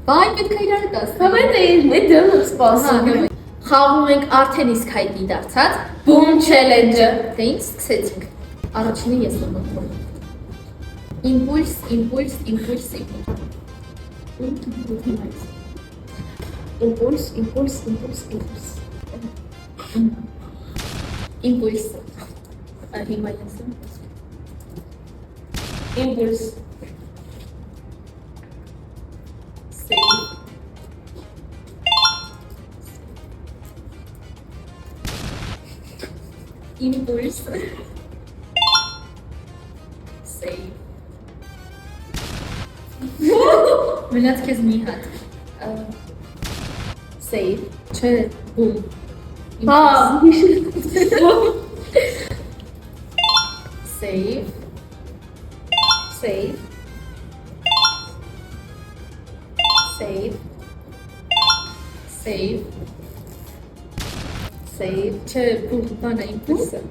Բայ պետք է իրար տաս։ Հավետ է դեմ սպասում։ Խաղում ենք արդեն իսկ հայտնի դարձած Boom Challenge-ը։ Դե ինչ սկսեցինք։ Առաջինը ես եմ մտնում։ Impulse, impulse, impulse, impulse. Impulse, impulse, impulse, impulse. Impulse. Հիմա ես եմ։ Impulse. Save. Impulse. Save. Մնաց քեզ մի հատ։ Save. Չէ, boom. Հա, Save. Save. Save. Save. Save. Չէ, boom, բանա impulse։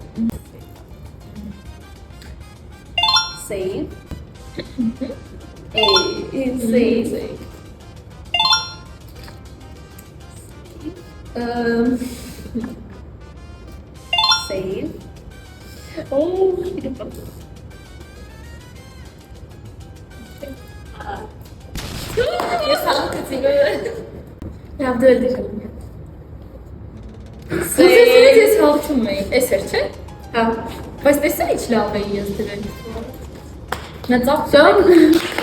Save. Save. Save. Ես հաղթեցի լավ դու էլ դիշում։ Սեյվ ես հաղթում էի, էս էր չէ։ Հա, Բայց տեսա ինչ լավ էի ես դրել։ Նա ծաղ Ժամ։